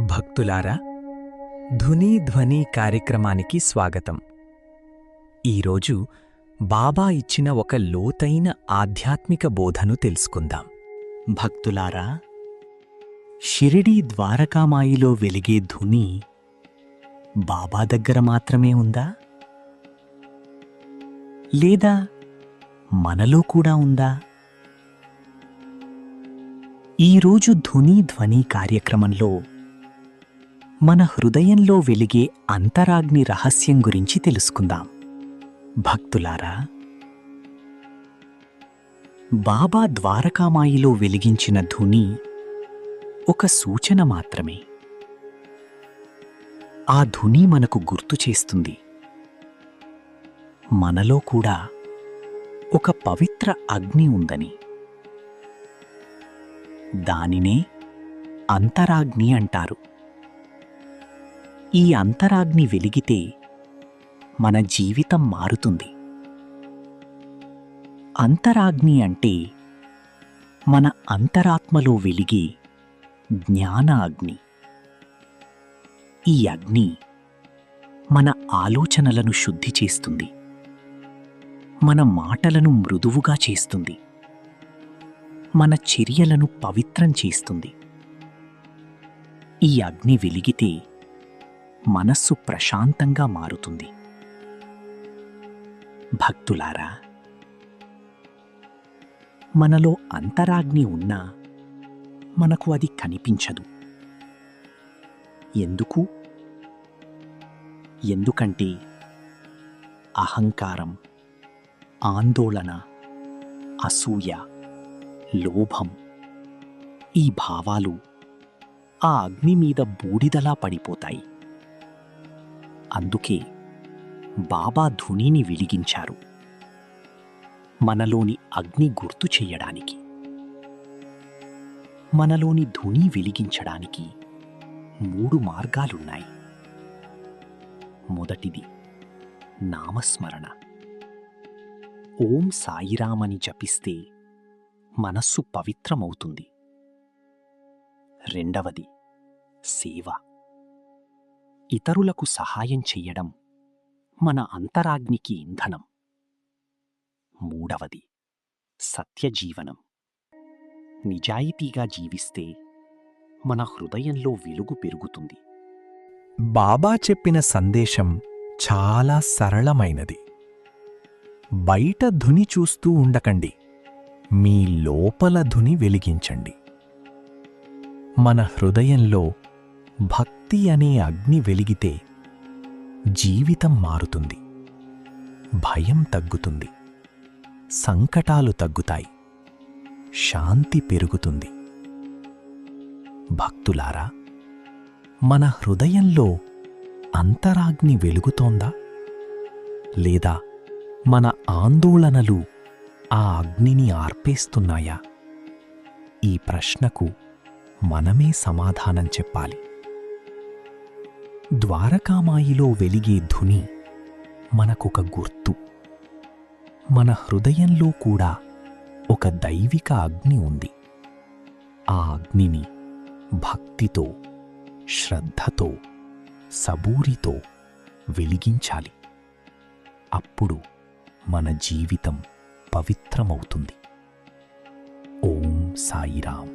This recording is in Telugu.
భక్తులారా, ధుని ధ్వని కార్యక్రమానికి స్వాగతం. ఈరోజు బాబా ఇచ్చిన ఒక లోతైన ఆధ్యాత్మిక బోధను తెలుసుకుందాం. భక్తులారా, షిరిడీ ద్వారకామాయిలో వెలిగే ధుని బాబా దగ్గర మాత్రమే ఉందా? లేదా మనలో కూడా ఉందా? ఈరోజు ధుని ధ్వని కార్యక్రమంలో మన హృదయంలో వెలిగే అంతరాగ్ని రహస్యం గురించి తెలుసుకుందాం. భక్తులారా, బాబా ద్వారకామాయిలో వెలిగించిన ధుని ఒక సూచన మాత్రమే. ఆ ధుని మనకు గుర్తు చేస్తుంది, మనలో కూడా ఒక పవిత్ర అగ్ని ఉందని. దానినే అంతరాగ్ని అంటారు. ఈ అంతరాగ్ని వెలిగితే మన జీవితం మారుతుంది. అంతరాగ్ని అంటే మన అంతరాత్మలో వెలిగే జ్ఞాన అగ్ని. ఈ అగ్ని మన ఆలోచనలను శుద్ధి చేస్తుంది, మన మాటలను మృదువుగా చేస్తుంది, మన చర్యలను పవిత్రం చేస్తుంది. ఈ అగ్ని వెలిగితే మనస్సు ప్రశాంతంగా మారుతుంది. భక్తులారా, మనలో అంతరాగ్ని ఉన్నా మనకు అది కనిపించదు. ఎందుకంటే అహంకారం, ఆందోళన, అసూయ, లోభం, ఈ భావాలు ఆ అగ్ని మీద బూడిదలా పడిపోతాయి. అందుకే బాబా ధునిని వెలిగించారు, మనలోని అగ్ని గుర్తు చెయ్యడానికి. మనలోని ధుని వెలిగించడానికి 3 మార్గాలున్నాయి. మొదటిది నామస్మరణ. ఓం సాయిరామని జపిస్తే మనస్సు పవిత్రమవుతుంది. రెండవది సేవ. ఇతరులకు సహాయం చెయ్యడం మన అంతరాగ్నికి ఇంధనం. మూడవది సత్యజీవనం. నిజాయితీగా జీవిస్తే మన హృదయంలో వెలుగు పెరుగుతుంది. బాబా చెప్పిన సందేశం చాలా సరళమైనది. బయట ధుని చూస్తూ ఉండకండి, మీ లోపల ధుని వెలిగించండి. మన హృదయంలో భక్తి అనే అగ్ని వెలిగితే జీవితం మారుతుంది, భయం తగ్గుతుంది, సంకటాలు తగ్గుతాయి, శాంతి పెరుగుతుంది. భక్తులారా, మన హృదయంలో అంతరాగ్ని వెలుగుతోందా? లేదా మన ఆందోళనలు ఆ అగ్నిని ఆర్పేస్తున్నాయా? ఈ ప్రశ్నకు మనమే సమాధానం చెప్పాలి. ద్వారకామాయిలో వెలిగే ధుని మనకొక గుర్తు. మన హృదయంలో కూడా ఒక దైవిక అగ్ని ఉంది. ఆ అగ్నిని భక్తితో, శ్రద్ధతో, సబూరితో వెలిగించాలి. అప్పుడు మన జీవితం పవిత్రమవుతుంది. ఓం సాయిరాం.